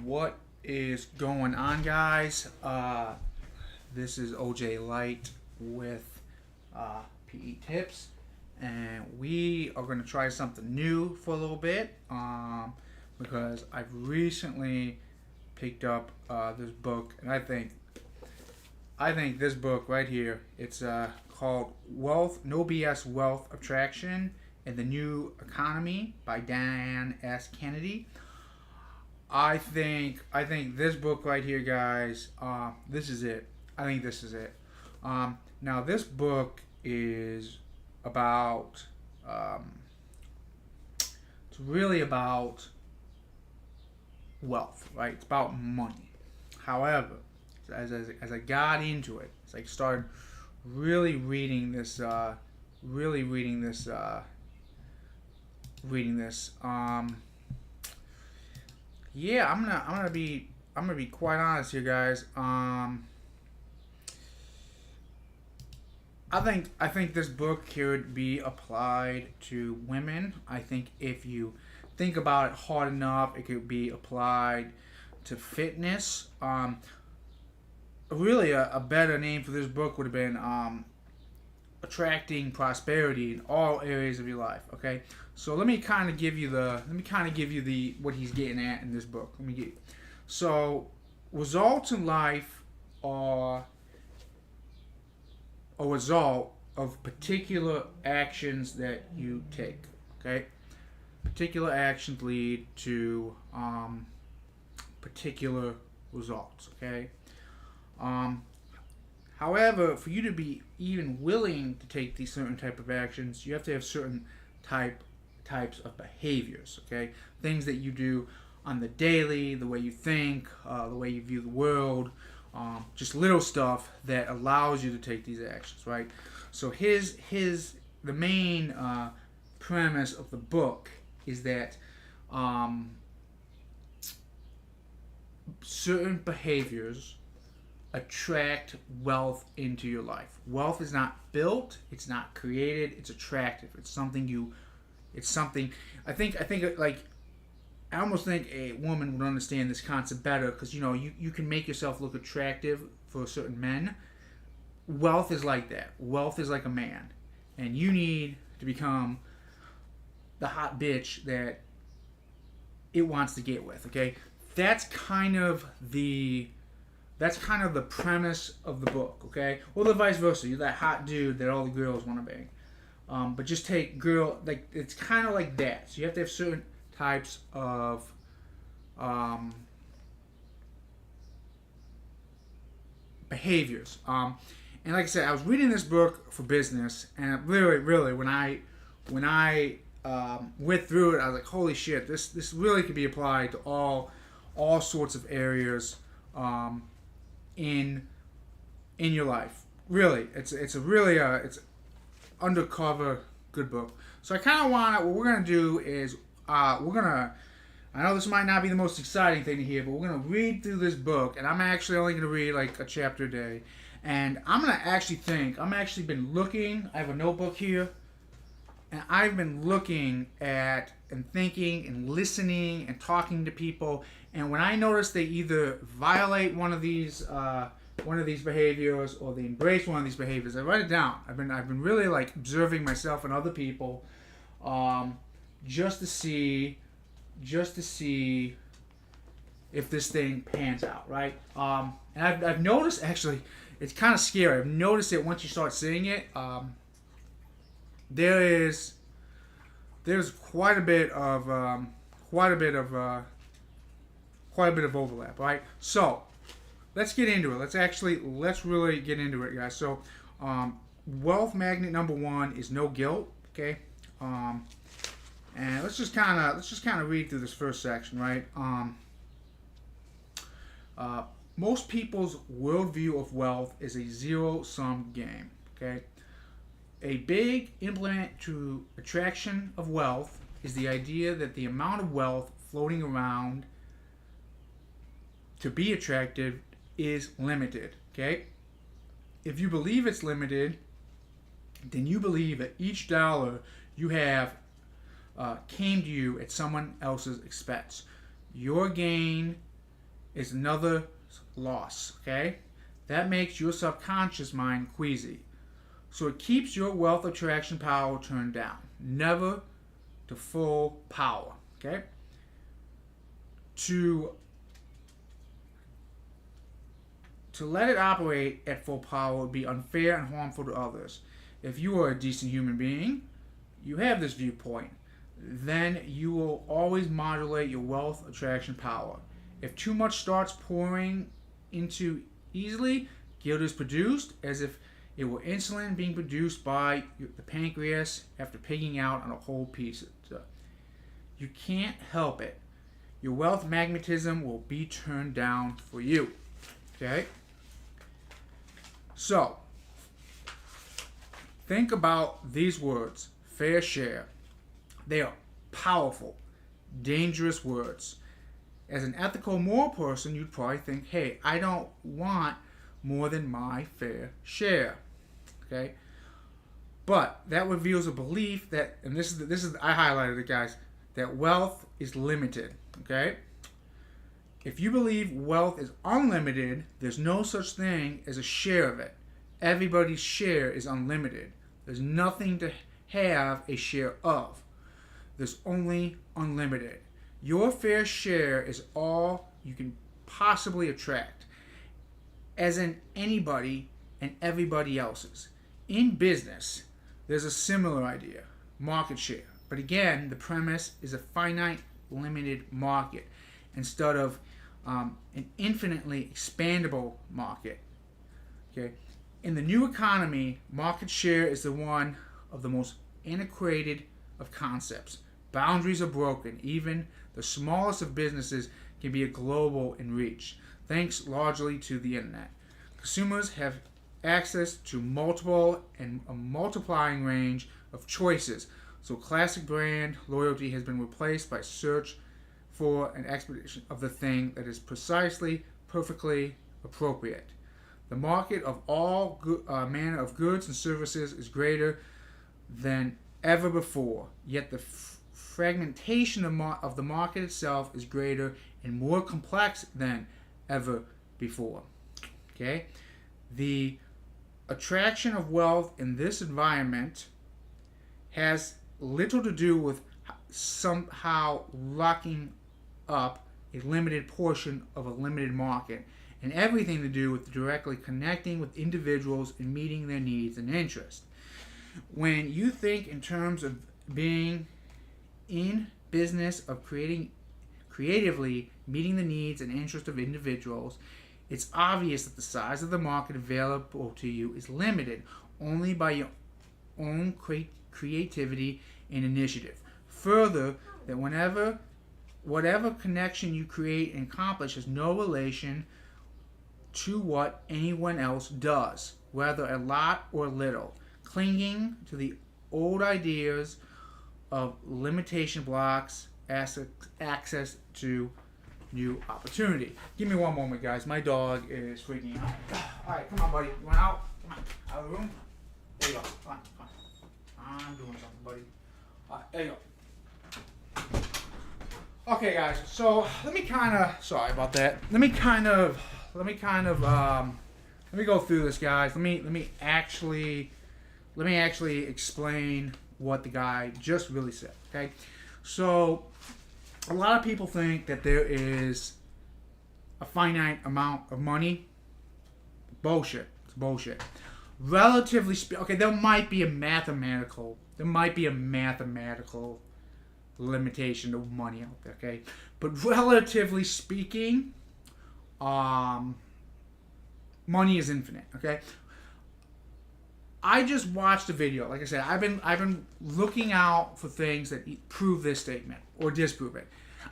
What is going on, guys? This is OJ Light with PE Tips, and we are going to try something new for a little bit because I've recently picked up this book, and I think this book right here, it's called Wealth, No BS Wealth Attraction and the New Economy by Dan S. Kennedy. I think this book right here, guys. This is it. I think this is it. Now this book is about. It's really about wealth, right? It's about money. However, as I got into it, as I started really reading this, reading this. Yeah, I'm gonna be quite honest here, guys. I think this book could be applied to women. I think if you think about it hard enough, it could be applied to fitness. Really, a better name for this book would have been attracting prosperity in all areas of your life. Okay, so let me kind of give you the what he's getting at in this book. So results in life are a result of particular actions that you take. Okay, particular actions lead to particular results. Okay. Um, However, for you to be even willing to take these certain type of actions, you have to have certain types of behaviors. Okay, things that you do on the daily, the way you think, the way you view the world, just little stuff that allows you to take these actions. Right. So the main premise of the book is that um, certain behaviors attract wealth into your life. Wealth is not built, it's not created, it's attractive. It's something I think like I almost think a woman would understand this concept better because you can make yourself look attractive for certain men. Wealth is like that. Wealth is like a man. And you need to become the hot bitch that it wants to get with, okay? That's kind of the that's kind of the premise of the book, okay? Or the vice versa. You're that hot dude that all the girls want to bang. But just take girl, like, it's kind of like that. So you have to have certain types of behaviors. And like I said, I was reading this book for business, and really, when I went through it, I was like, holy shit, this really could be applied to all sorts of areas. In your life. Really, it's a really it's undercover good book. So I kind of want what we're gonna do is we're gonna. I know this might not be the most exciting thing to hear, but we're gonna read through this book, and I'm actually only gonna read like a chapter a day, and I'm actually been looking. I have a notebook here, and I've been looking at and thinking and listening and talking to people. And when I notice they either violate one of these behaviors or they embrace one of these behaviors, I write it down. I've been really like observing myself and other people, just to see if this thing pans out, right? And I've noticed actually it's kind of scary. I've noticed it once you start seeing it. There's quite a bit of overlap, right? So let's get into it. Let's really get into it, guys. So, wealth magnet number one is no guilt. Okay, and let's just kind of read through this first section, right? Most people's worldview of wealth is a zero-sum game. Okay. A big implement to attraction of wealth is the idea that the amount of wealth floating around to be attractive is limited. Okay? If you believe it's limited, then you believe that each dollar you have came to you at someone else's expense. Your gain is another loss, okay? That makes your subconscious mind queasy. So it keeps your wealth attraction power turned down, never to full power, okay? To let it operate at full power would be unfair and harmful to others. If you are a decent human being, you have this viewpoint, then you will always modulate your wealth attraction power. If too much starts pouring into easily, guilt is produced as if it were insulin being produced by the pancreas after pigging out on a whole piece. You can't help it. Your wealth magnetism will be turned down for you. Okay? So, think about these words, fair share. They are powerful, dangerous words. As an ethical, moral person, you'd probably think, hey, I don't want more than my fair share. Okay? But that reveals a belief that, and this is I highlighted it, guys, that wealth is limited. Okay? If you believe wealth is unlimited, there's no such thing as a share of it. Everybody's share is unlimited. There's nothing to have a share of. There's only unlimited. Your fair share is all you can possibly attract, as in anybody and everybody else's. In business, there's a similar idea, market share. But again, the premise is a finite, limited market instead of an infinitely expandable market. Okay. In the new economy, market share is the one of the most antiquated of concepts. Boundaries are broken. Even the smallest of businesses can be global in reach, thanks largely to the internet. Consumers have access to multiple and a multiplying range of choices, so classic brand loyalty has been replaced by search for an expedition of the thing that is precisely, perfectly appropriate. The market of all manner of goods and services is greater than ever before, yet the fragmentation of the market itself is greater and more complex than ever before. Okay? The attraction of wealth in this environment has little to do with somehow locking up a limited portion of a limited market, and everything to do with directly connecting with individuals and meeting their needs and interests. When you think in terms of being in business of creatively meeting the needs and interests of individuals, it's obvious that the size of the market available to you is limited only by your own creativity and initiative. Further, that whatever connection you create and accomplish has no relation to what anyone else does, whether a lot or little. Clinging to the old ideas of limitation blocks access to new opportunity. Give me one moment, guys. My dog is freaking out. All right, come on, buddy. You want out? Come on, out of the room. There you go. Come on. I'm doing something, buddy. All right, there you go. Okay, guys. So let me sorry about that. Let me go through this, guys. Let me actually explain what the guy just really said. Okay, so a lot of people think that there is a finite amount of money. Bullshit. It's bullshit. Relatively speaking, okay, there might be a mathematical limitation of money out there. Okay, but relatively speaking, money is infinite. Okay. I just watched a video. Like I said, I've been looking out for things that prove this statement or disprove it.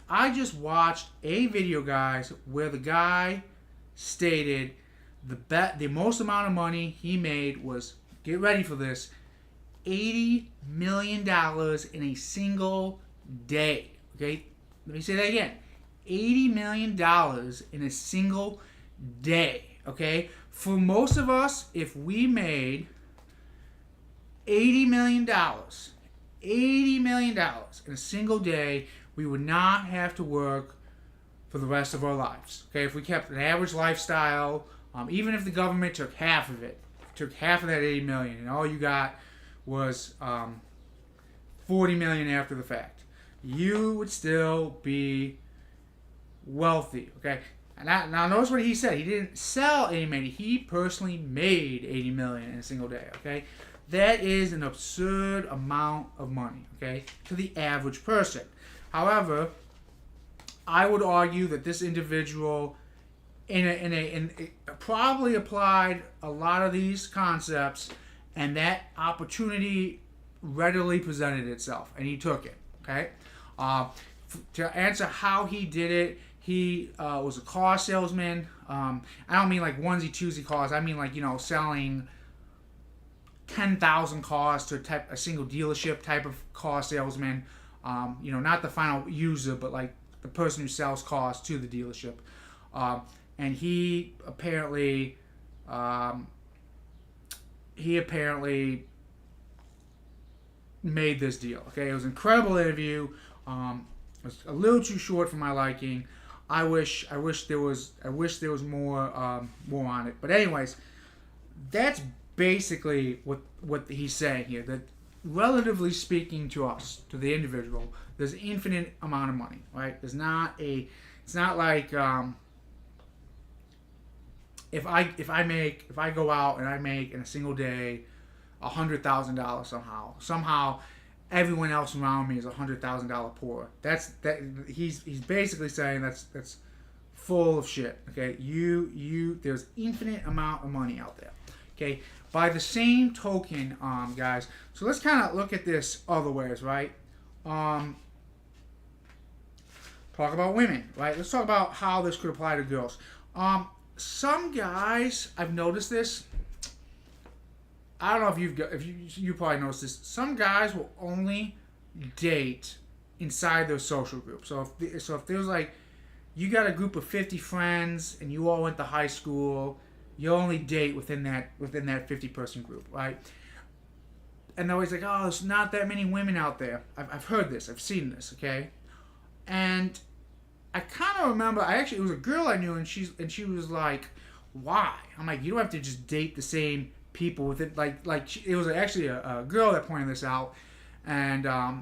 I just watched a video, guys, where the guy stated the most amount of money he made was, get ready for this, $80 million in a single day. Okay, let me say that again. $80 million in a single day. Okay, for most of us, if we made $80 million in a single day, we would not have to work for the rest of our lives. Okay, if we kept an average lifestyle, even if the government took half of it, took half of that 80 million, and all you got was 40 million after the fact, you would still be wealthy. Okay, and now notice what he said. He didn't sell 80 million. He personally made 80 million in a single day. Okay, that is an absurd amount of money. Okay, to the average person. However, I would argue that this individual probably applied a lot of these concepts, and that opportunity readily presented itself, and he took it. Okay, to answer how he did it, he was a car salesman. I don't mean like onesie twosie cars. I mean like, selling 10,000 cars to a single dealership type of car salesman. Not the final user, but like the person who sells cars to the dealership. And he apparently made this deal. Okay, it was an incredible interview. It was a little too short for my liking. I wish there was more on it. But anyways, that's basically what he's saying here. That relatively speaking to us, to the individual, there's an infinite amount of money, right? It's not like if I go out and I make in a single day $100,000 somehow everyone else around me is $100,000 poorer. He's basically saying that's full of shit. Okay, there's infinite amount of money out there. Okay, by the same token, guys. So let's kind of look at this other ways, right? Talk about women, right? Let's talk about how this could apply to girls. Some guys, I've noticed this. I don't know if you probably noticed this. Some guys will only date inside their social group. So if there's like, you got a group of 50 friends and you all went to high school, you only date within that 50-person group, right? And they're always like, oh, there's not that many women out there. I've heard this. I've seen this. Okay, and I kind of remember. It was a girl I knew, and she was like, why? I'm like, you don't have to just date the same people with it. It was actually a girl that pointed this out, and I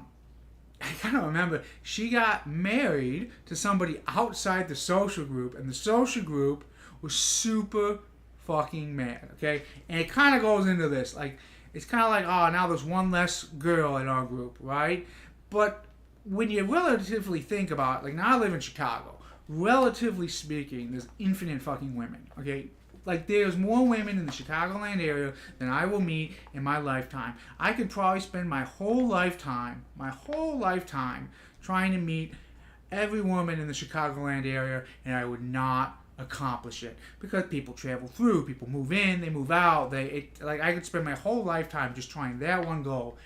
kind of remember she got married to somebody outside the social group, and the social group was super fucking mad. Okay, and it kind of goes into this, like, it's kind of like, oh, now there's one less girl in our group, right? But when you relatively think about it, like, now I live in Chicago, relatively speaking, there's infinite fucking women. Okay, like, there's more women in the Chicagoland area than I will meet in my lifetime. I could probably spend my whole lifetime trying to meet every woman in the Chicagoland area, and I would not accomplish it, because people travel through, people move in, they move out. I could spend my whole lifetime just trying that one goal,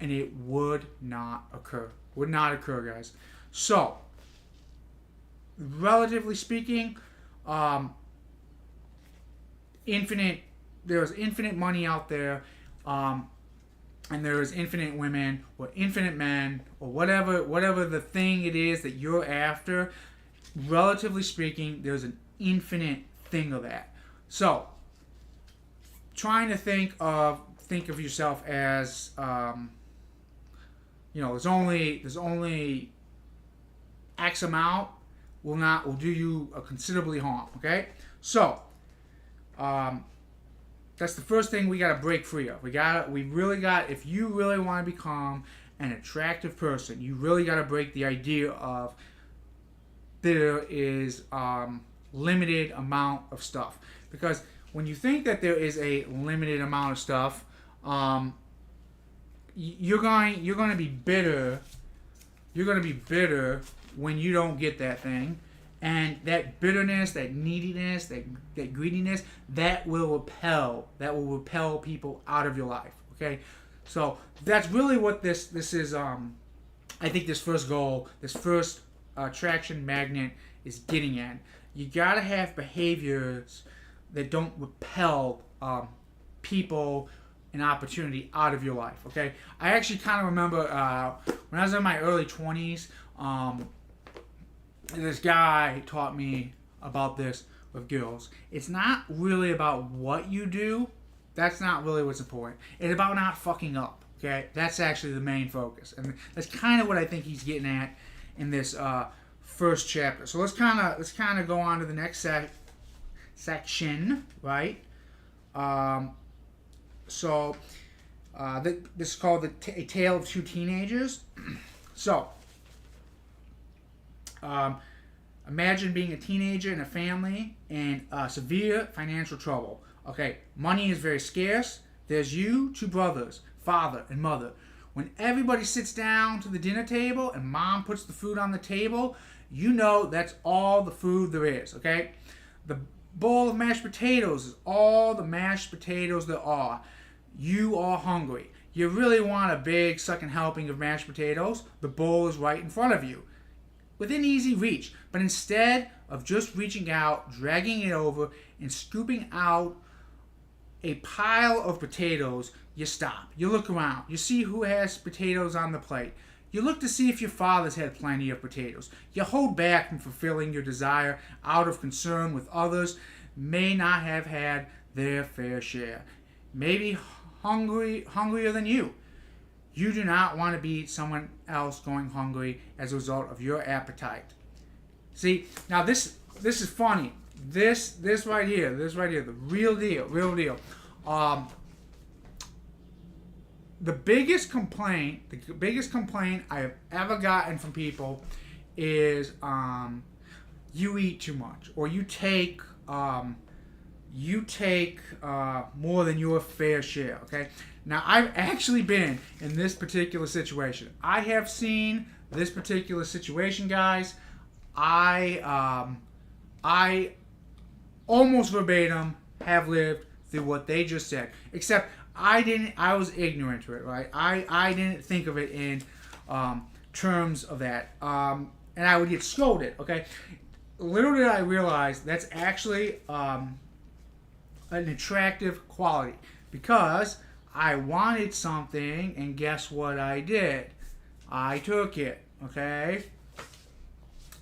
and it would not occur. Would not occur, guys. So, relatively speaking, there's infinite money out there, and there's infinite women or infinite men or whatever the thing it is that you're after. Relatively speaking, there's an infinite thing of that. So, trying to think of yourself as there's only X amount will do you a considerably harm. Okay, so that's the first thing we got to break free of. If you really want to become an attractive person, you really got to break the idea of there is limited amount of stuff. Because when you think that there is a limited amount of stuff, you're going to be bitter. You're going to be bitter when you don't get that thing, and that bitterness, that neediness, that greediness, that will repel people out of your life. Okay, so that's really what this is. I think this first goal, this first attraction magnet is getting at. You gotta have behaviors that don't repel people and opportunity out of your life. Okay, I actually kind of remember when I was in my early 20s. this guy taught me about this with girls. It's not really about what you do. That's not really what's important. It's about not fucking up. Okay, that's actually the main focus, and that's kind of what I think he's getting at in this first chapter. So let's kind of go on to the next section, right? So this is called A Tale of Two Teenagers. So imagine being a teenager in a family in severe financial trouble. Okay, money is very scarce. There's you, two brothers, father and mother. When everybody sits down to the dinner table and mom puts the food on the table, you know that's all the food there is, okay? The bowl of mashed potatoes is all the mashed potatoes there are. You are hungry. You really want a big second helping of mashed potatoes. The bowl is right in front of you, within easy reach. But instead of just reaching out, dragging it over, and scooping out a pile of potatoes, you stop. You look around. You see who has potatoes on the plate. You look to see if your father's had plenty of potatoes. You hold back from fulfilling your desire out of concern with others may not have had their fair share. Maybe hungrier than you. You do not want to be someone else going hungry as a result of your appetite. See, now this is funny. This right here, the real deal. The biggest complaint I have ever gotten from people is you eat too much, or you take more than your fair share. Okay. Now I've actually been in this particular situation. I have seen this particular situation, guys. I almost verbatim have lived through what they just said, except I was ignorant to it, right? I didn't think of it in terms of that, and I would get scolded. Okay, little did I realize that's actually an attractive quality, because I wanted something, and guess what I did? I took it. Okay,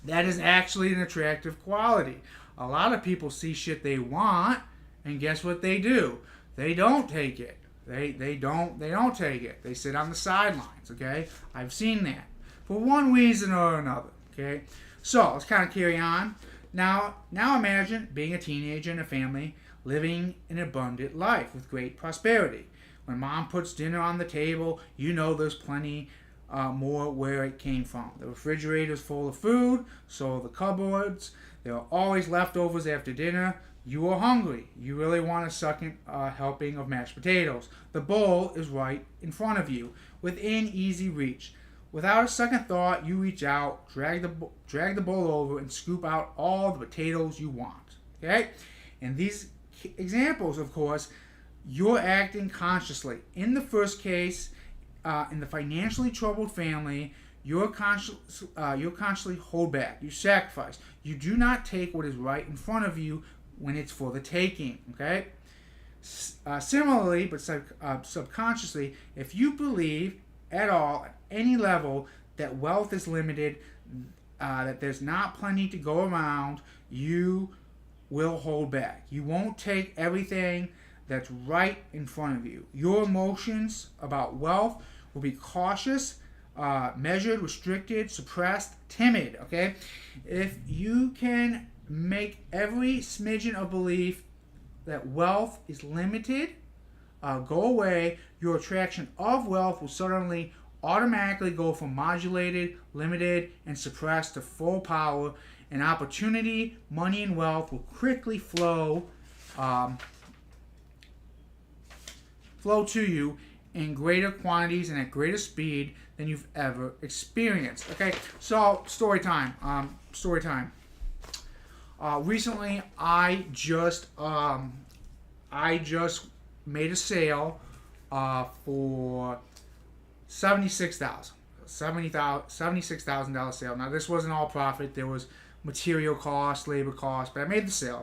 that is actually an attractive quality. A lot of people see shit they want, and guess what they do? They don't take it. They don't take it. They sit on the sidelines, okay? I've seen that. For one reason or another, okay? So, let's kind of carry on. Now imagine being a teenager in a family living an abundant life with great prosperity. When mom puts dinner on the table, you know there's plenty more where it came from. The refrigerator's full of food, so are the cupboards. There are always leftovers after dinner. You are hungry. You really want a second helping of mashed potatoes. The bowl is right in front of you, within easy reach. Without a second thought, you reach out, drag the bowl over, and scoop out all the potatoes you want. Okay? In these examples, of course, you're acting consciously. In the first case, in the financially troubled family, you consciously hold back. You sacrifice. You do not take what is right in front of you when it's for the taking. Okay. Similarly, but subconsciously, if you believe at all, at any level, that wealth is limited, that there's not plenty to go around, you will hold back. You won't take everything that's right in front of you. Your emotions about wealth will be cautious, measured, restricted, suppressed, timid. Okay, if you can make every smidgen of belief that wealth is limited go away, your attraction of wealth will suddenly automatically go from modulated, limited, and suppressed to full power, and opportunity, money, and wealth will quickly flow to you in greater quantities and at greater speed than you've ever experienced. Okay, so story time. Recently, I just made a sale for $76,000 sale. Now, this wasn't all profit. There was material cost, labor cost, but I made the sale.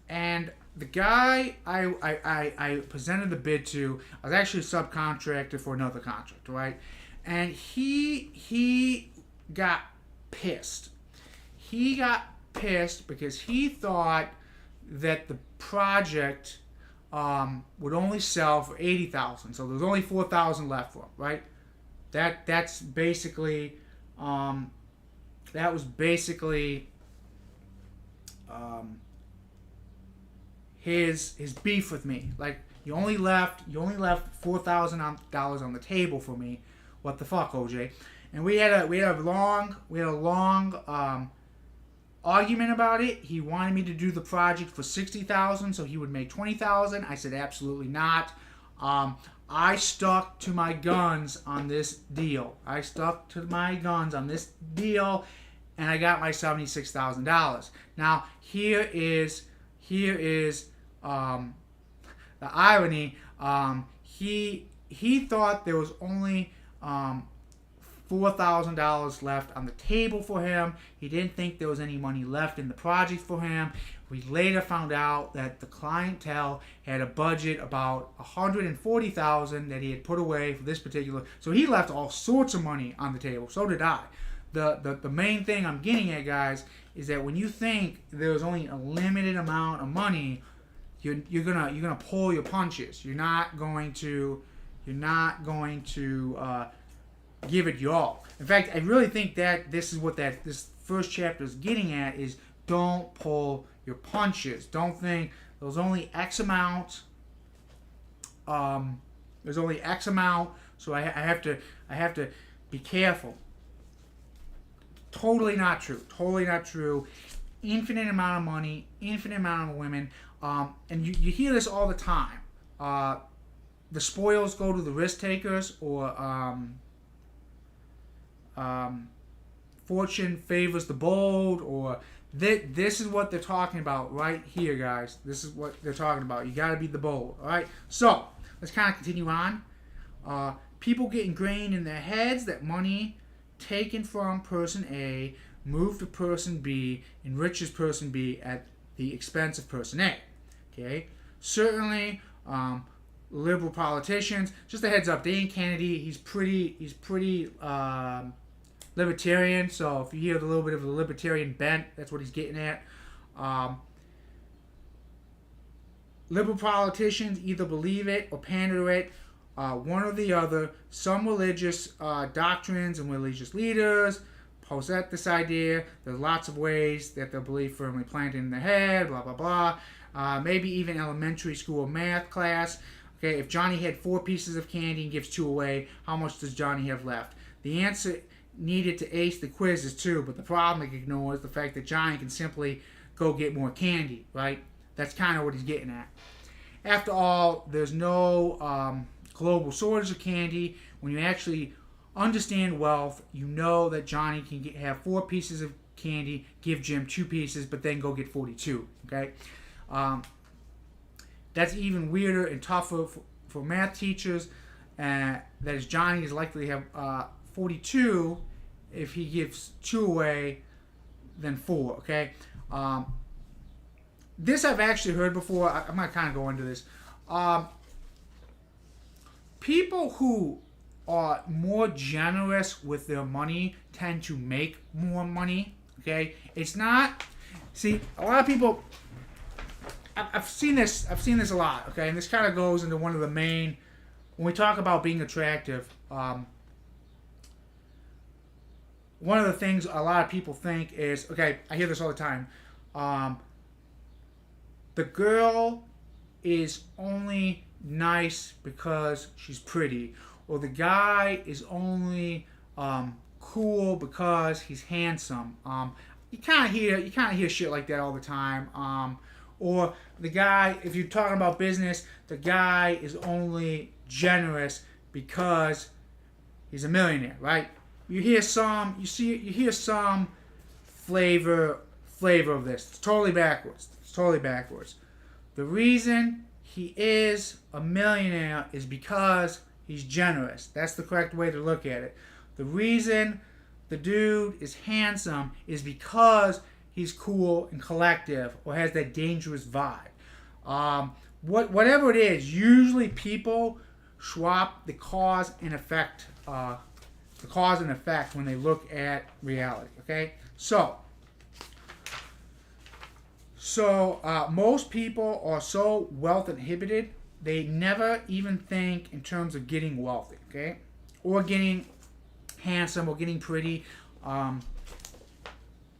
And the guy I presented the bid to, I was actually a subcontractor for another contractor, right? And he got pissed. He got pissed because he thought that the project would only sell for 80,000. So there's only 4,000 left for him, right? That's basically that was basically his beef with me. Like, you only left $4,000 on the table for me. What the fuck, OJ? And we had a long argument about it. He wanted me to do the project for 60,000, so he would make 20,000. I said absolutely not. I stuck to my guns on this deal. And I got my $76,000. Now here is the irony. He thought there was only $4,000 left on the table for him. He didn't think there was any money left in the project for him. We later found out that the clientele had a budget about $140,000 that he had put away for this particular. So he left all sorts of money on the table. So did I. The main thing I'm getting at, guys, is that when you think there's only a limited amount of money, you're gonna pull your punches. You're not going to give it your all. In fact, I really think that this is what this first chapter is getting at: is don't pull your punches. Don't think there's only X amount. There's only X amount, so I have to be careful. Totally not true. Totally not true. Infinite amount of money, infinite amount of women, and you hear this all the time. The spoils go to the risk takers, or fortune favors the bold, or this is what they're talking about right here, guys. This is what they're talking about. You got to be the bold. All right. So let's kind of continue on. People get ingrained in their heads that money taken from person A moved to person B enriches person B at the expense of person A. Okay. Certainly, liberal politicians. Just a heads up, Dan Kennedy. He's pretty libertarian. So if you hear a little bit of the libertarian bent, that's what he's getting at. Liberal politicians either believe it or pander to it, one or the other. Some religious doctrines and religious leaders possess this idea. There's lots of ways that the belief firmly planted in their head, blah, blah, blah. Maybe even elementary school math class. Okay, if Johnny had 4 pieces of candy and gives 2 away, how much does Johnny have left? The answer needed to ace the quizzes too, but the problem it ignores the fact that Johnny can simply go get more candy, right? That's kind of what he's getting at. After all, there's no global shortage of candy. When you actually understand wealth, you know that Johnny can have 4 pieces of candy, give Jim 2 pieces, but then go get 42, okay? That's even weirder and tougher for math teachers. That is, Johnny is likely to have 42 if he gives 2 away than 4, okay? This I've actually heard before. I'm going to kind of go into this. People who are more generous with their money tend to make more money, okay? It's not... See, a lot of people... I've seen this a lot, okay? And this kind of goes into one of the main... When we talk about being attractive, one of the things a lot of people think is, okay, I hear this all the time, the girl is only nice because she's pretty, or the guy is only cool because he's handsome. You kind of hear shit like that all the time. Or the guy, if you're talking about business, the guy is only generous because he's a millionaire, right? You hear some flavor of this. It's totally backwards. The reason he is a millionaire is because he's generous. That's the correct way to look at it. The reason the dude is handsome is because he's cool and collective, or has that dangerous vibe. Whatever it is, usually people swap the cause and effect the cause and effect when they look at reality. Okay, so most people are so wealth inhibited, they never even think in terms of getting wealthy, okay, or getting handsome or getting pretty,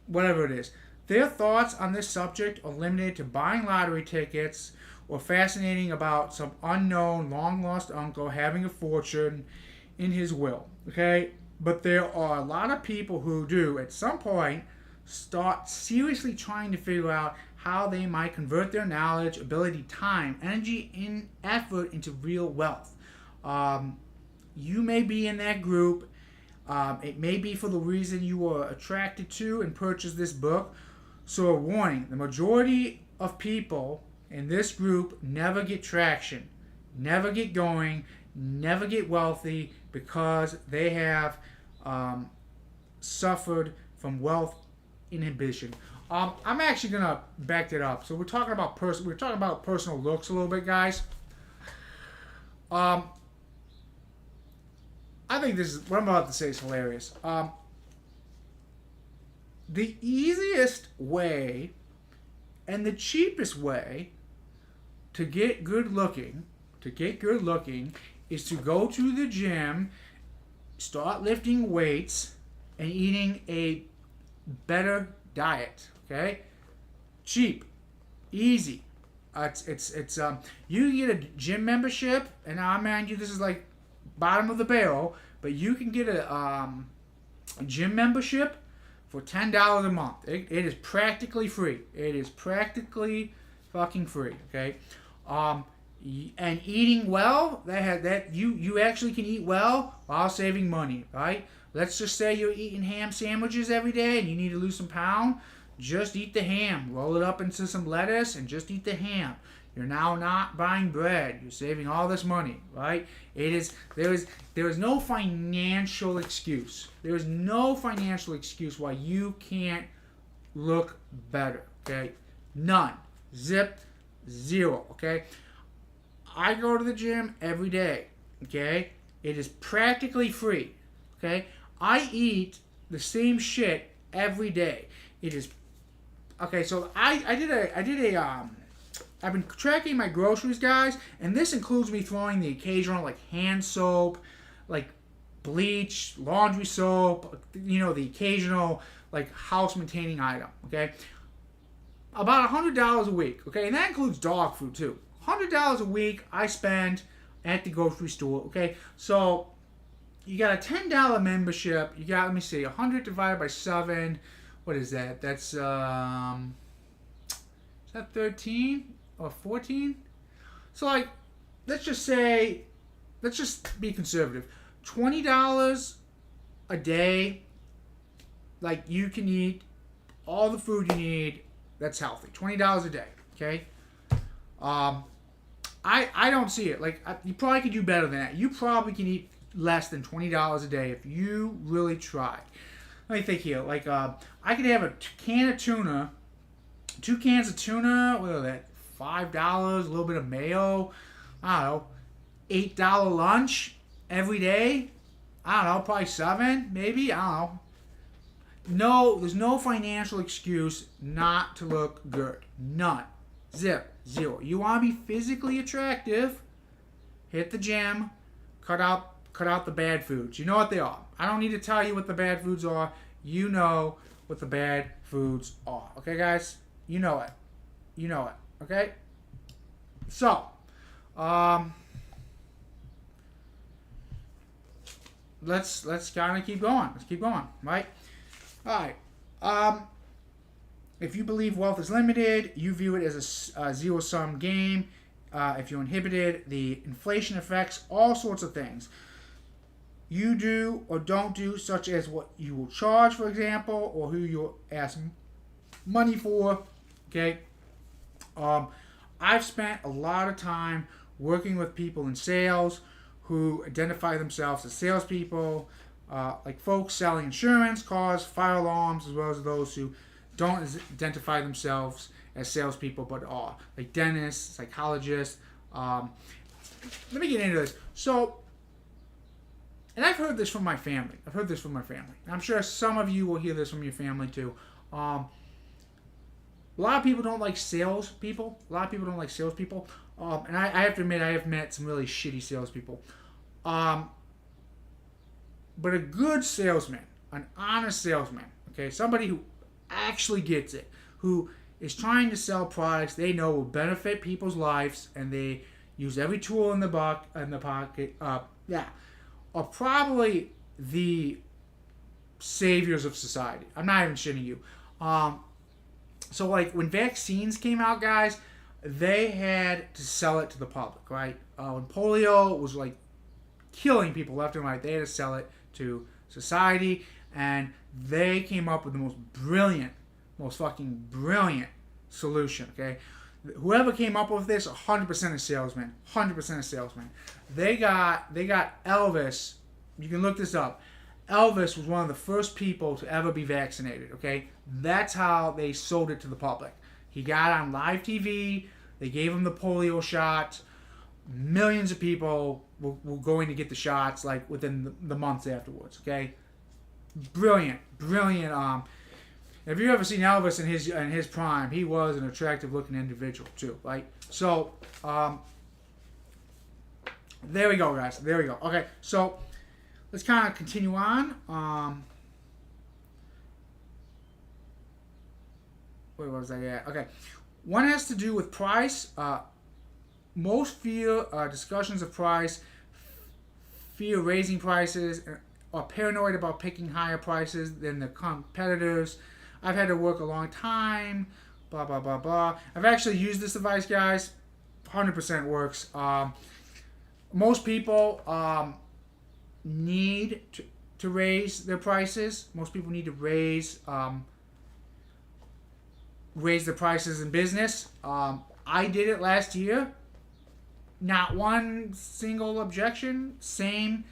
whatever it is. Their thoughts on this subject are limited to buying lottery tickets or fascinating about some unknown long lost uncle having a fortune in his will, okay? But there are a lot of people who do at some point start seriously trying to figure out how they might convert their knowledge, ability, time, energy, and effort into real wealth. You may be in that group. It may be for the reason you were attracted to and purchased this book. So a warning, the majority of people in this group never get traction, never get going, never get wealthy because they have suffered from wealth inhibition. I'm actually gonna back that up. So we're talking about personal looks a little bit, guys. I think this is what I'm about to say is hilarious. The easiest way and the cheapest way to get good looking is to go to the gym, start lifting weights, and eating a better diet. Okay, cheap, easy. It's you can get a gym membership, and I mind you, this is like bottom of the barrel, but you can get a gym membership for $10 a month. It is practically free. It is practically fucking free. Okay, and eating well, you actually can eat well while saving money. Right? Let's just say you're eating ham sandwiches every day and you need to lose some pound. Just eat the ham. Roll it up into some lettuce and just eat the ham. You're now not buying bread. You're saving all this money, right? There is no financial excuse. There is no financial excuse why you can't look better, okay? None. Zip. Zero, okay? I go to the gym every day, okay? It is practically free, okay? I eat the same shit every day. It is okay. So I've been tracking my groceries, guys, and this includes me throwing the occasional like hand soap, like bleach, laundry soap, the occasional like house maintaining item. Okay, about $100 a week. Okay, and that includes dog food too. $100 a week I spend at the grocery store. Okay, so you got a $10 membership. You got, let me see, 100 divided by 7. What is that? That's is that 13 or 14? So like, let's just be conservative. $20 a day. Like, you can eat all the food you need. That's healthy. $20 a day. Okay. I don't see it. Like, you probably could do better than that. You probably can eat less than $20 a day if you really tried. Let me think here. Like, I could have a can of tuna, 2 cans of tuna. What are that? $5. A little bit of mayo. I don't know. $8 lunch every day. I don't know. Probably 7, maybe. I don't know. No, there's no financial excuse not to look good. None. Zip. Zero. You want to be physically attractive? Hit the gym. Cut out the bad foods. You know what they are. I don't need to tell you what the bad foods are. You know what the bad foods are. Okay, guys? You know it. You know it. Okay? So, let's kind of keep going. Let's keep going, right? All right. If you believe wealth is limited, you view it as a zero-sum game. If you're inhibited, the inflation affects all sorts of things you do or don't do, such as what you will charge, for example, or who you'll ask money for. Okay. I've spent a lot of time working with people in sales who identify themselves as salespeople, like folks selling insurance, cars, fire alarms, as well as those who don't identify themselves as salespeople but are, like dentists, psychologists. Let me get into this. So, and I've heard this from my family. And I'm sure some of you will hear this from your family too. A lot of people don't like salespeople. And I have to admit, I have met some really shitty salespeople. But a good salesman, an honest salesman, okay, somebody who actually gets it, who is trying to sell products they know will benefit people's lives, and they use every tool in the pocket. Are probably the saviors of society. I'm not even shitting you. So like when vaccines came out, guys, they had to sell it to the public, right? When polio was like killing people left and right, they had to sell it to society, and they came up with the most fucking brilliant solution. Okay, whoever came up with this, 100% a salesman, 100% a salesman. They got Elvis. You can look this up. Elvis was one of the first people to ever be vaccinated, okay? That's how they sold it to the public. He got on live TV. They gave him the polio shot. Millions of people were going to get the shots like within the months afterwards, okay? Brilliant. Have you ever seen Elvis in his prime? He was an attractive looking individual too, right? So, there we go, guys. There we go. Okay, so let's kind of continue on. Where was I at? Okay. One has to do with price. Most fear discussions of price, fear raising prices, are paranoid about picking higher prices than the competitors. I've had to work a long time. Blah, blah, blah, blah. I've actually used this advice, guys. 100% works. Most people need to raise their prices. Most people need to raise the prices in business. I did it last year. Not one single objection. Same.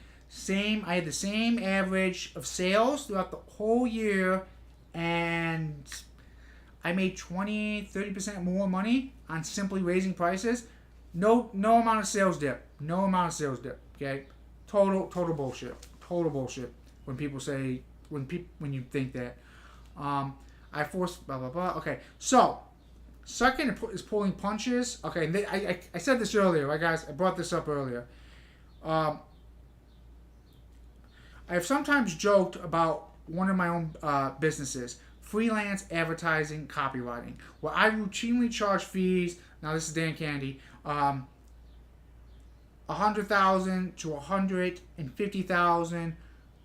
I had the same average of sales throughout the whole year, and I made 20-30% more money on simply raising prices. No amount of sales dip. Okay, total bullshit. When people say when you think that, I forced blah blah blah. Okay, so second is pulling punches. Okay, I said this earlier, right, guys? I brought this up earlier. I have sometimes joked about one of my own businesses, freelance advertising copywriting, where I routinely charge fees. Now this is Dan Candy. $100,000 to $150,000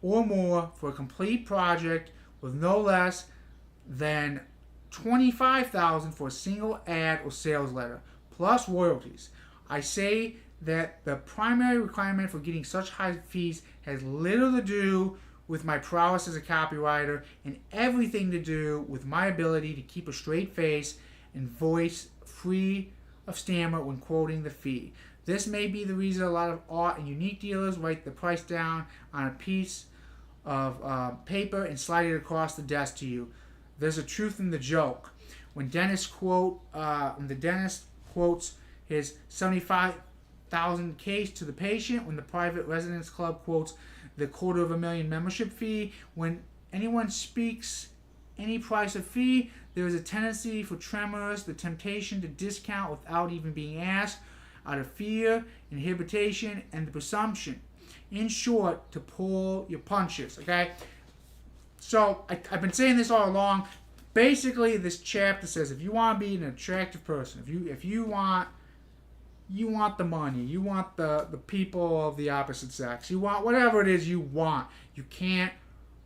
or more for a complete project, with no less than $25,000 for a single ad or sales letter, plus royalties. I say that the primary requirement for getting such high fees has little to do with my prowess as a copywriter and everything to do with my ability to keep a straight face and voice free of stammer when quoting the fee. This may be the reason a lot of art and unique dealers write the price down on a piece of paper and slide it across the desk to you. There's a truth in the joke. When the dentist quotes his 75,000 case to the patient, when the private residence club quotes the $250,000 membership fee, when anyone speaks any price of fee, there is a tendency for tremors, the temptation to discount without even being asked, out of fear, inhibition, and the presumption. In short, to pull your punches, okay? So, I've been saying this all along. Basically, this chapter says if you want to be an attractive person, if you want the money, you want the people of the opposite sex, you want whatever it is you want, you can't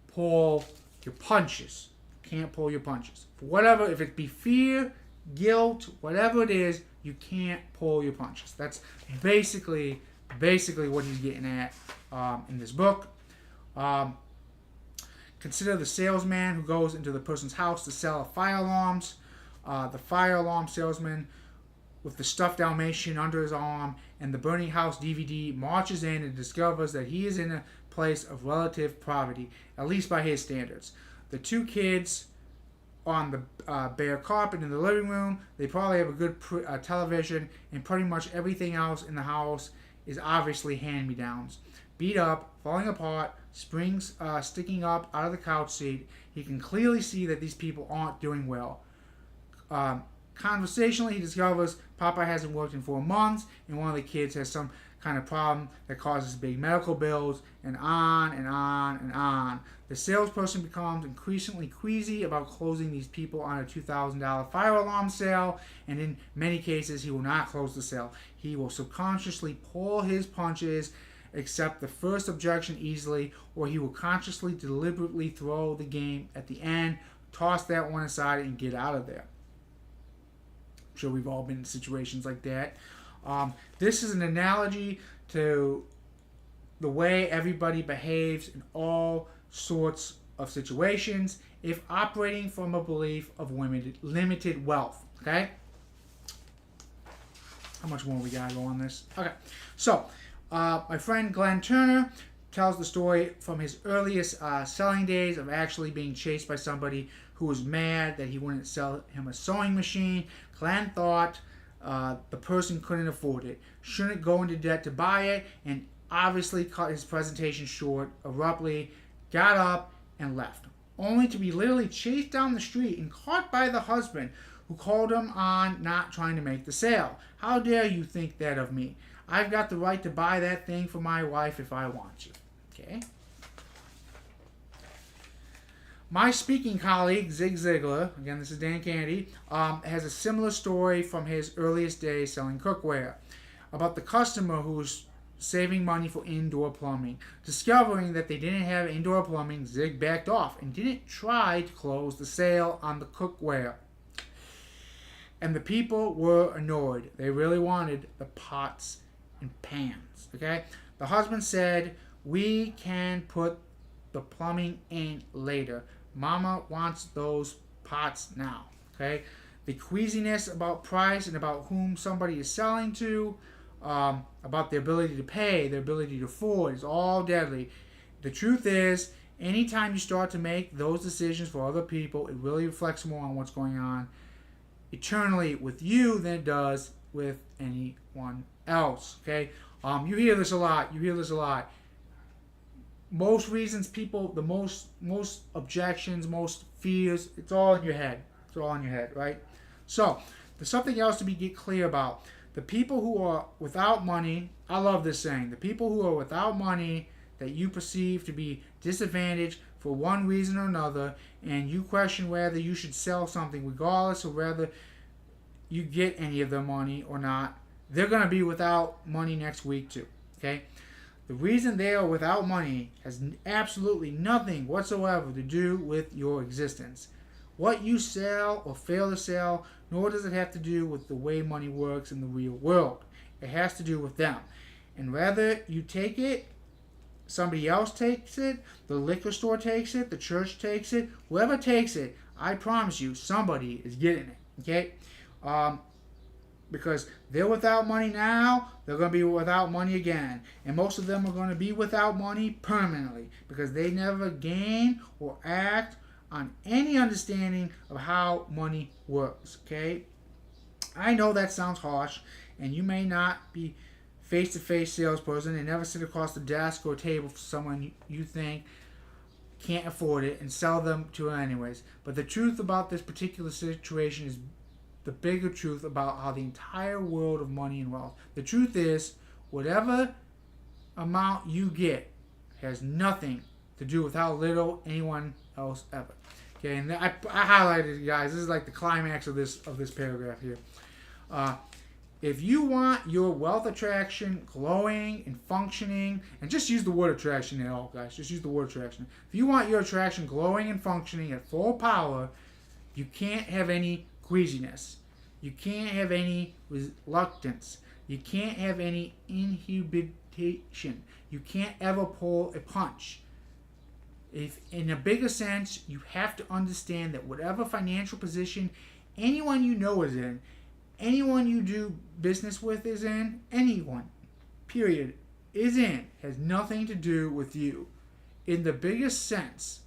pull your punches. For whatever, if it be fear, guilt, whatever it is, you can't pull your punches. That's basically what he's getting at in this book. Consider the salesman who goes into the person's house to sell fire alarms. The fire alarm salesman with the stuffed Dalmatian under his arm and the burning house DVD marches in and discovers that he is in a place of relative poverty, at least by his standards. The two kids on the bare carpet in the living room, they probably have a good television, and pretty much everything else in the house is obviously hand-me-downs. beat up, falling apart, springs sticking up out of the couch seat. He can clearly see that these people aren't doing well. Conversationally, he discovers Popeye hasn't worked in 4 months, and one of the kids has some kind of problem that causes big medical bills, and on and on and on. The salesperson becomes increasingly queasy about closing these people on a $2,000 fire alarm sale, and in many cases, he will not close the sale. He will subconsciously pull his punches, accept the first objection easily, or he will consciously, deliberately throw the game at the end, toss that one aside, and get out of there. I'm sure we've all been in situations like that. This is an analogy to the way everybody behaves in all sorts of situations if operating from a belief of limited wealth. Okay? How much more we gotta go on this? Okay. So, my friend Glenn Turner tells the story from his earliest selling days of actually being chased by somebody who was mad that he wouldn't sell him a sewing machine. Glenn thought the person couldn't afford it, shouldn't go into debt to buy it, and obviously cut his presentation short abruptly, got up, and left, only to be literally chased down the street and caught by the husband, who called him on not trying to make the sale. How dare you think that of me? I've got the right to buy that thing for my wife if I want to. Okay? My speaking colleague, Zig Ziglar, again, this is Dan Candy, has a similar story from his earliest days selling cookware about the customer who was saving money for indoor plumbing. Discovering that they didn't have indoor plumbing, Zig backed off and didn't try to close the sale on the cookware. And the people were annoyed. They really wanted the pots and pans. Okay? The husband said, "We can put the plumbing in later. Mama wants those pots now." Okay? The queasiness about price and about whom somebody is selling to, about their ability to pay, their ability to afford, is all deadly. The truth is, anytime you start to make those decisions for other people, it really reflects more on what's going on eternally with you than it does with anyone else. Okay? You hear this a lot. Most reasons people, the most objections, most fears, it's all in your head. Right? So, there's something else to get clear about. The people who are without money, I love this saying, the people who are without money that you perceive to be disadvantaged for one reason or another, and you question whether you should sell something regardless of whether you get any of their money or not, they're going to be without money next week too. Okay? The reason they are without money has absolutely nothing whatsoever to do with your existence. What you sell or fail to sell, nor does it have to do with the way money works in the real world. It has to do with them. And whether you take it, somebody else takes it, the liquor store takes it, the church takes it, whoever takes it, I promise you, somebody is getting it. Okay? Because they're without money now, they're going to be without money again. And most of them are going to be without money permanently because they never gain or act on any understanding of how money works. Okay? I know that sounds harsh, and you may not be face-to-face salesperson and never sit across the desk or table for someone you think can't afford it and sell them to her anyways. But the truth about this particular situation is the bigger truth about how the entire world of money and wealth. The truth is, whatever amount you get has nothing to do with how little anyone else ever. Okay, and I highlighted it, guys. This is like the climax of this paragraph here. If you want your wealth attraction glowing and functioning, and just use the word attraction at all, guys. Just use the word attraction. If you want your attraction glowing and functioning at full power, you can't have any queasiness. You can't have any reluctance. You can't have any inhibition. You can't ever pull a punch. If, in a bigger sense, you have to understand that whatever financial position anyone you know is in, anyone you do business with is in, anyone, period, is in, has nothing to do with you. In the biggest sense,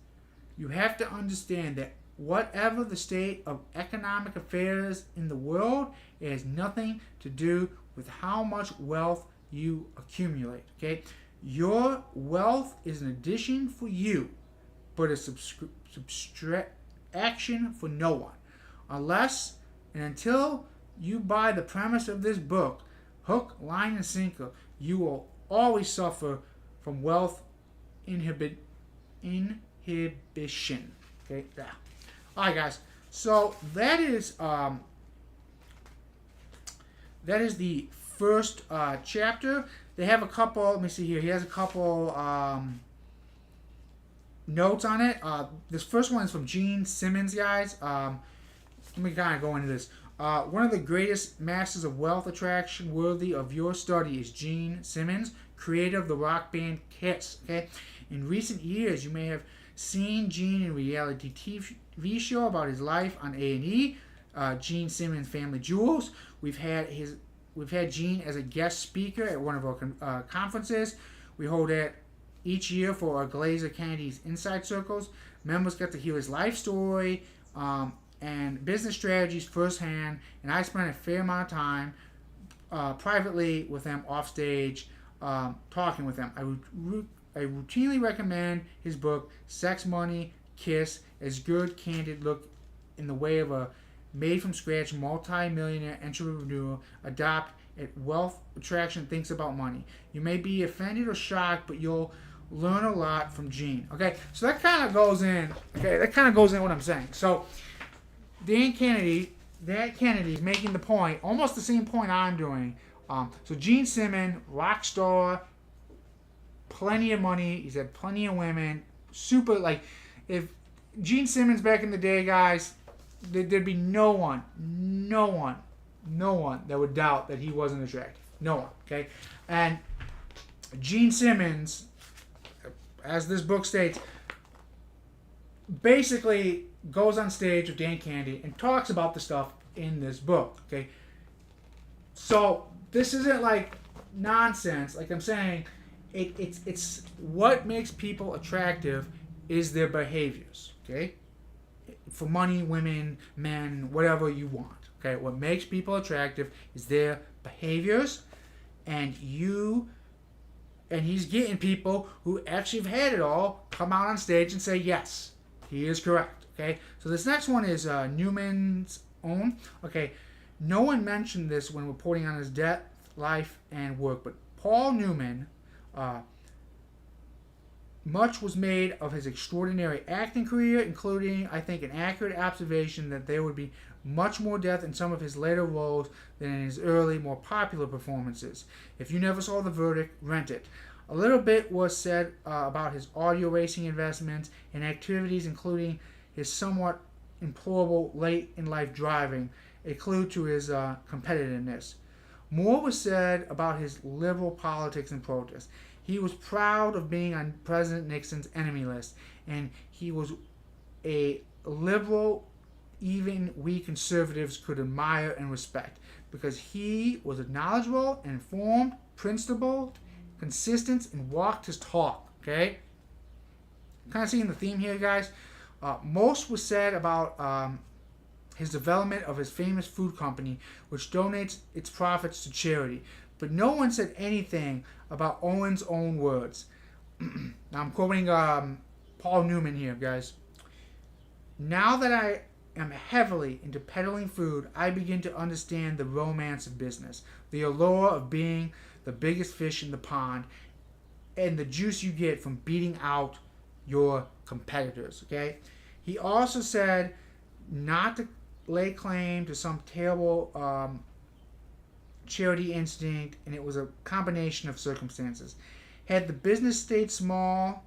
you have to understand that whatever the state of economic affairs in the world, it has nothing to do with how much wealth you accumulate. Okay? Your wealth is an addition for you, but a subtraction for no one. Unless and until you buy the premise of this book, hook, line, and sinker, you will always suffer from wealth inhibition. Okay, yeah. All right, guys. So that is the first chapter. They have a couple. Let me see here. He has a couple notes on it. This first one is from Gene Simmons, guys. Let me kind of go into this. One of the greatest masters of wealth attraction worthy of your study is Gene Simmons, creator of the rock band Kiss. Okay, in recent years, you may have seen Gene in a reality TV show about his life on A&E, Gene Simmons Family Jewels. We've had Gene as a guest speaker at one of our conferences. We hold it each year for our Glazer Kennedy's Inside Circles. Members get to hear his life story and business strategies firsthand, and I spent a fair amount of time privately with them off stage, talking with them. I routinely recommend his book, Sex, Money, Kiss, as good, candid look in the way of a made-from-scratch multi-millionaire entrepreneur adopt at wealth attraction thinks about money. You may be offended or shocked, but you'll learn a lot from Gene. Okay, so that kind of goes in. Okay, that kind of goes in what I'm saying. So Dan Kennedy is making the point, almost the same point I'm doing. So Gene Simmons, rock star, plenty of money. He's had plenty of women. Super, like, if Gene Simmons back in the day, guys, there'd be no one that would doubt that he wasn't attractive. No one, okay? And Gene Simmons, as this book states, basically goes on stage with Dan Kennedy and talks about the stuff in this book, okay? So this isn't like nonsense. Like I'm saying, it's what makes people attractive is their behaviors, okay? For money, women, men, whatever you want, okay? What makes people attractive is their behaviors, and he's getting people who actually have had it all come out on stage and say, yes, he is correct, okay? So this next one is Newman's Own. Okay, no one mentioned this when reporting on his death, life, and work, but Paul Newman, much was made of his extraordinary acting career, including, I think, an accurate observation that there would be much more death in some of his later roles than in his early, more popular performances. If you never saw The Verdict, rent it. A little bit was said about his audio racing investments and activities, including his somewhat implorable late-in-life driving, a clue to his competitiveness. More was said about his liberal politics and protests. He was proud of being on President Nixon's enemy list, and he was a liberal even we conservatives could admire and respect, because he was knowledgeable, informed, principled, consistent, and walked his talk, okay? Kind of seeing the theme here, guys. Most was said about his development of his famous food company, which donates its profits to charity. But no one said anything about Owen's own words. Now I'm quoting Paul Newman here, guys. Now that I am heavily into peddling food, I begin to understand the romance of business, the allure of being the biggest fish in the pond, and the juice you get from beating out your competitors, okay? He also said not to lay claim to some terrible charity instinct, and it was a combination of circumstances. Had the business stayed small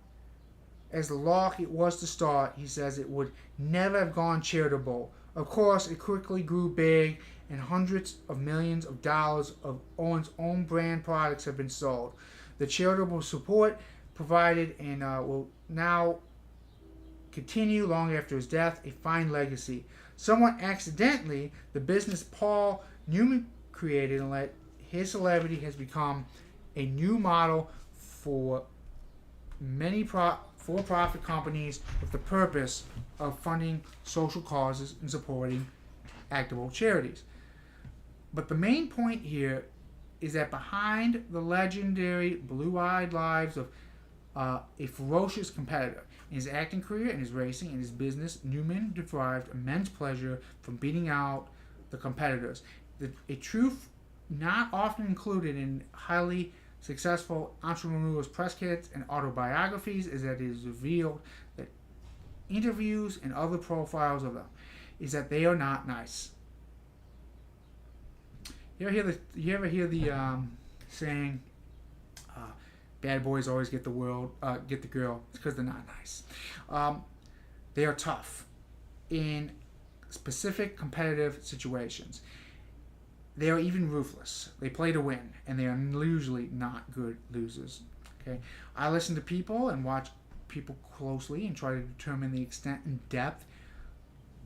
as the lock it was to start, he says, it would never have gone charitable. Of course, it quickly grew big, and hundreds of millions of dollars of Owen's own brand products have been sold. The charitable support provided and will now continue long after his death, a fine legacy. Somewhat accidentally, the business Paul Newman created and let his celebrity has become a new model for many for-profit companies with the purpose of funding social causes and supporting active charities. But the main point here is that behind the legendary blue-eyed lives of a ferocious competitor in his acting career, in his racing, in his business, Newman derived immense pleasure from beating out the competitors. A truth not often included in highly successful entrepreneurs' press kits and autobiographies is that it is revealed that interviews and other profiles of them is that they are not nice. You ever hear the saying, "Bad boys always get the girl"? It's because they're not nice. They are tough in specific competitive situations. They are even ruthless. They play to win, and they are usually not good losers. Okay, I listen to people and watch people closely and try to determine the extent and depth,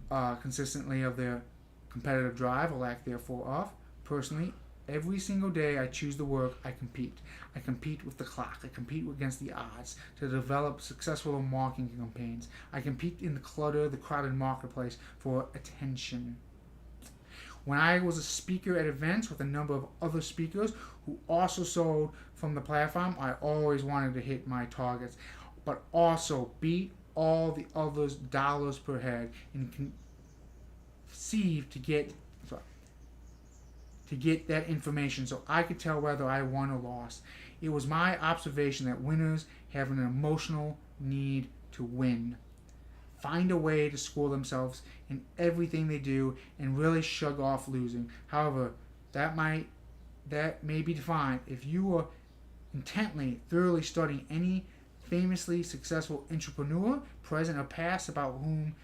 consistently, of their competitive drive or lack therefore of. Personally, every single day I choose to work, I compete. I compete with the clock. I compete against the odds to develop successful marketing campaigns. I compete in the clutter, the crowded marketplace for attention. When I was a speaker at events with a number of other speakers who also sold from the platform, I always wanted to hit my targets, but also beat all the others dollars per head and conceive to get that information so I could tell whether I won or lost. It was my observation that winners have an emotional need to win. Find a way to score themselves in everything they do and really shrug off losing. However, that may be defined if you are intently, thoroughly studying any famously successful entrepreneur, present or past, about whom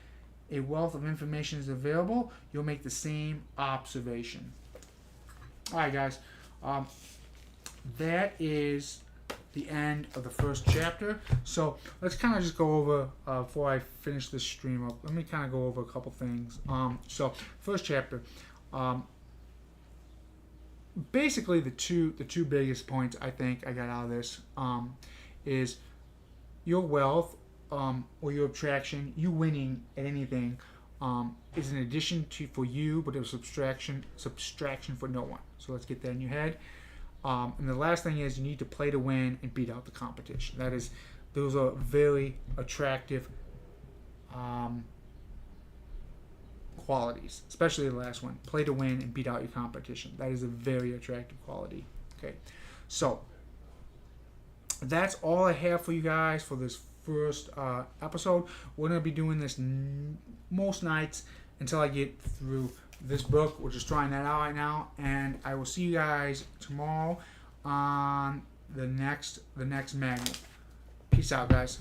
a wealth of information is available, you'll make the same observation. Alright guys, that is the end of the first chapter. So let's kind of just go over, before I finish this stream up, let me kind of go over a couple things. So first chapter, basically the two biggest points I think I got out of this is your wealth, or your attraction, you winning at anything, is an addition to for you, but a subtraction for no one. So let's get that in your head. And the last thing is you need to play to win and beat out the competition. Those are very attractive qualities, especially the last one. Play to win and beat out your competition. That is a very attractive quality. Okay, so that's all I have for you guys for this first episode. We're going to be doing this most nights until I get through this book. We're just trying that out right now, and I will see you guys tomorrow on the next magnet. Peace out, guys.